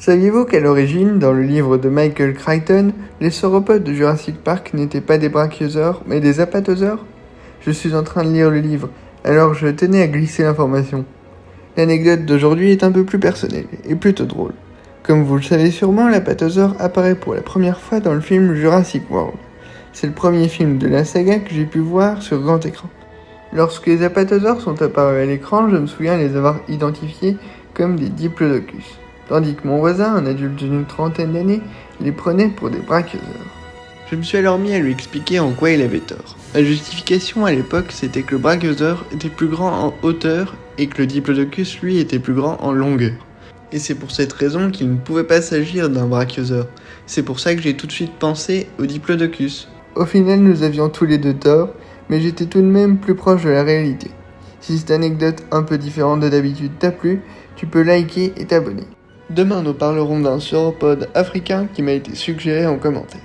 Saviez-vous qu'à l'origine, dans le livre de Michael Crichton, les sauropodes de Jurassic Park n'étaient pas des brachiosaures, mais des apatosaures? Je suis en train de lire le livre, alors je tenais à glisser l'information. L'anecdote d'aujourd'hui est un peu plus personnelle et plutôt drôle. Comme vous le savez sûrement, l'apatosaure apparaît pour la première fois dans le film Jurassic World. C'est le premier film de la saga que j'ai pu voir sur grand écran. Lorsque les apatosaures sont apparus à l'écran, je me souviens les avoir identifiés comme des diplodocus, tandis que mon voisin, un adulte d'une trentaine d'années, les prenait pour des brachiosaures. Je me suis alors mis à lui expliquer en quoi il avait tort. La justification à l'époque, c'était que le brachiosaure était plus grand en hauteur et que le diplodocus, lui, était plus grand en longueur. Et c'est pour cette raison qu'il ne pouvait pas s'agir d'un brachiosaure. C'est pour ça que j'ai tout de suite pensé au diplodocus. Au final, nous avions tous les deux tort, mais j'étais tout de même plus proche de la réalité. Si cette anecdote un peu différente de d'habitude t'a plu, tu peux liker et t'abonner. Demain, nous parlerons d'un sauropode africain qui m'a été suggéré en commentaire.